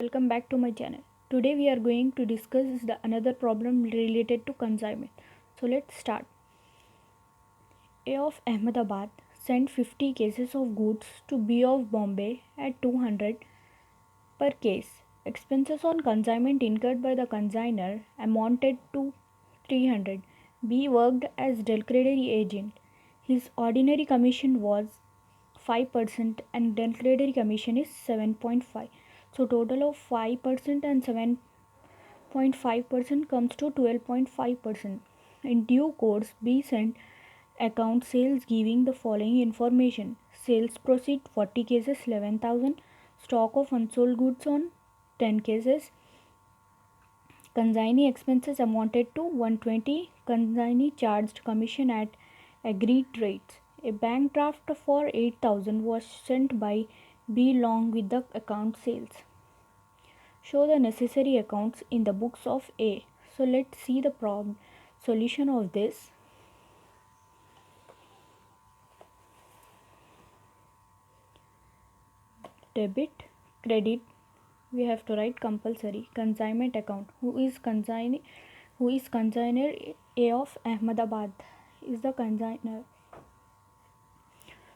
Welcome back to my channel. Today we are going to discuss another problem related to consignment. So let's start. A of Ahmedabad sent 50 cases of goods to B of Bombay at 200 per case. Expenses on consignment incurred by the consignor amounted to 300. B worked as Del Credere agent. His ordinary commission was 5% and Del Credere commission is 7.5. So total of 5% and 7.5% comes to 12.5%. In due course, B sent account sales giving the following information: sales proceed 40 cases 11,000, stock of unsold goods on 10 cases, consignee expenses amounted to 120, consignee charged commission at agreed rates. A bank draft for 8,000 was sent by B along with the account sales. Show the necessary accounts in the books of A. So let's see the solution of this. Debit, credit, we have to write compulsory. Consignment account. Who is consignor? A of Ahmedabad is the consignor.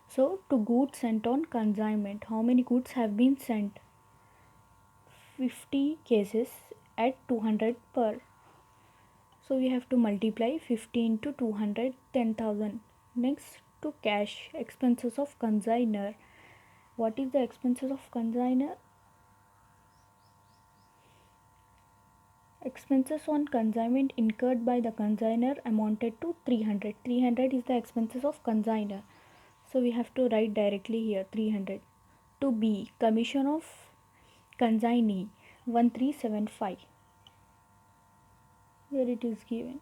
So to goods sent on consignment, how many goods have been sent? 50 cases at 200 per. So we have to multiply 50 into 200, 10,000. Next, to cash, expenses of consignor. What is the expenses of consignor? Expenses on consignment incurred by the consignor amounted to 300. 300 is the expenses of consignor. So we have to write directly here 300. To B, commission of consignee 1375. Here it is given.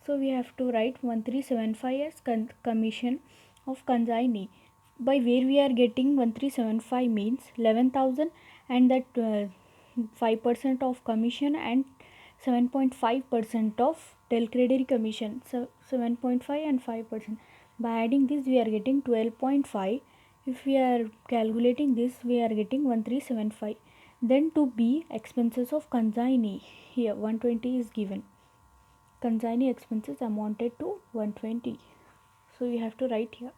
So we have to write 1375 as commission of consignee. By where we are getting 1375 means 11,000 and that 5% of commission and 7.5% of Del Credere commission. So 7.5 and 5%. By adding this we are getting 12.5. If we are calculating this we are getting 1375. Then to B, expenses of consignee. Here 120 is given. Consignee expenses amounted to 120. So we have to write here.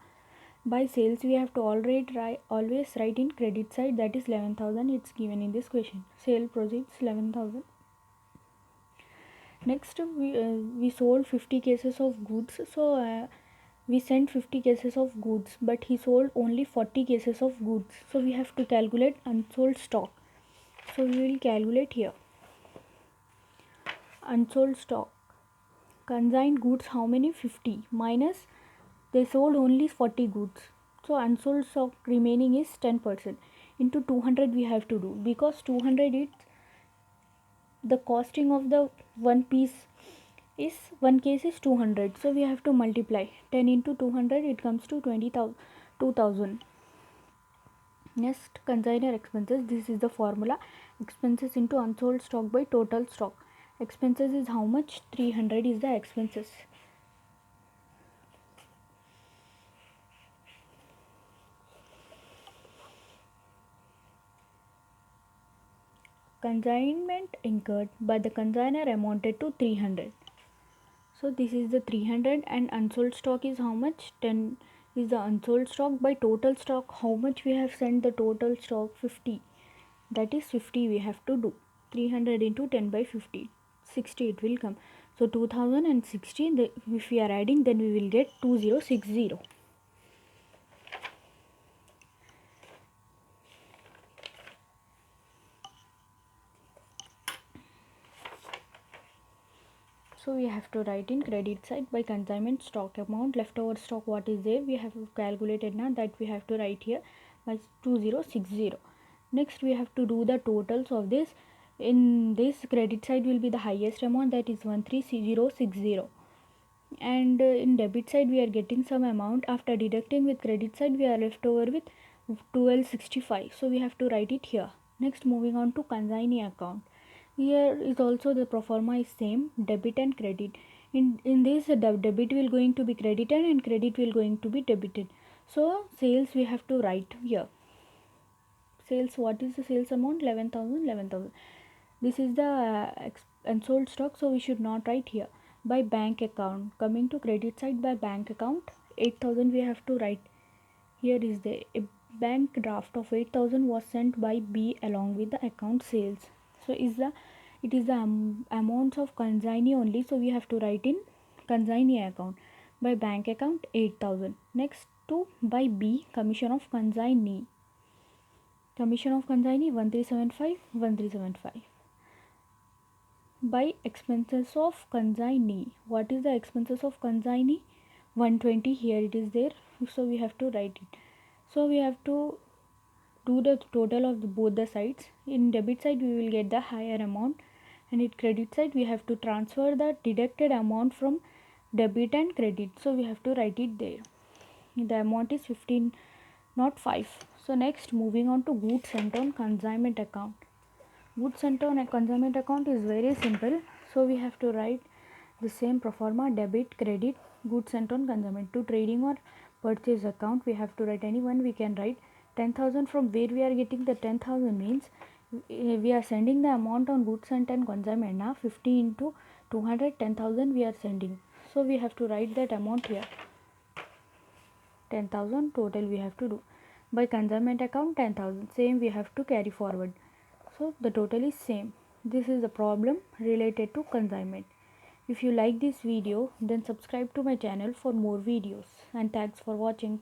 By sales we have to always write in credit side, that is 11,000. It's given in this question. Sale proceeds 11,000. Next we sold 50 cases of goods. So we sent 50 cases of goods, but he sold only 40 cases of goods. So we have to calculate unsold stock. So we will calculate here. Unsold stock. Consigned goods how many? 50 minus they sold only 40 goods. So unsold stock remaining is 10%. Into 200 we have to do, because 200 is the costing of the one piece is one case is 200. So we have to multiply 10 into 200, it comes to 2,000. Next, consignor expenses. This is the formula: expenses into unsold stock by total stock. Expenses is how much? 300 is the expenses. Consignment incurred by the consignor amounted to 300. So this is the 300 and unsold stock is how much? 10 is the unsold stock by total stock. How much we have sent the total stock? 50. That is 50 we have to do. 300 into 10 by 50. 60 it will come. So 2060, if we are adding, then we will get 2060. So we have to write in credit side by consignment stock amount. Leftover stock what is there we have calculated now, that we have to write here by 2060. Next we have to do the totals of this. In this, credit side will be the highest amount, that is 13060, and in debit side we are getting some amount. After deducting with credit side we are left over with 1265. So we have to write it here. Next, moving on to consignee account. Here is also the pro forma is same, debit and credit. In this, the debit will going to be credited and credit will going to be debited. So sales we have to write here. Sales, what is the sales amount? 11,000. This is the unsold stock, so we should not write here. By bank account, coming to credit side, by bank account 8,000 we have to write. Here is the a bank draft of 8,000 was sent by B along with the account sales. So it is the amounts of consignee only, so we have to write in consignee account. By bank account 8,000. Next to by B, commission of consignee. Commission of consignee 1375. By expenses of consignee, what is the expenses of consignee? 120. Here it is there, so we have to write it. So we have to do the total of both the sides. In debit side we will get the higher amount, and in credit side we have to transfer the deducted amount from debit and credit, so we have to write it there. The amount is 15, not 5. So next, moving on to goods sent on consignment account. Goods sent on a consignment account is very simple, so we have to write the same pro forma: debit, credit, goods sent on consignment. To trading or purchase account we have to write any one. We can write 10,000. From where we are getting the 10,000 means we are sending the amount on goods sent and consignment. Now 50 into 200, 10,000 we are sending, so we have to write that amount here. 10,000 total we have to do. By consignment account 10,000, same we have to carry forward, so the total is same. This is the problem related to consignment. If you like this video, then subscribe to my channel for more videos, and thanks for watching.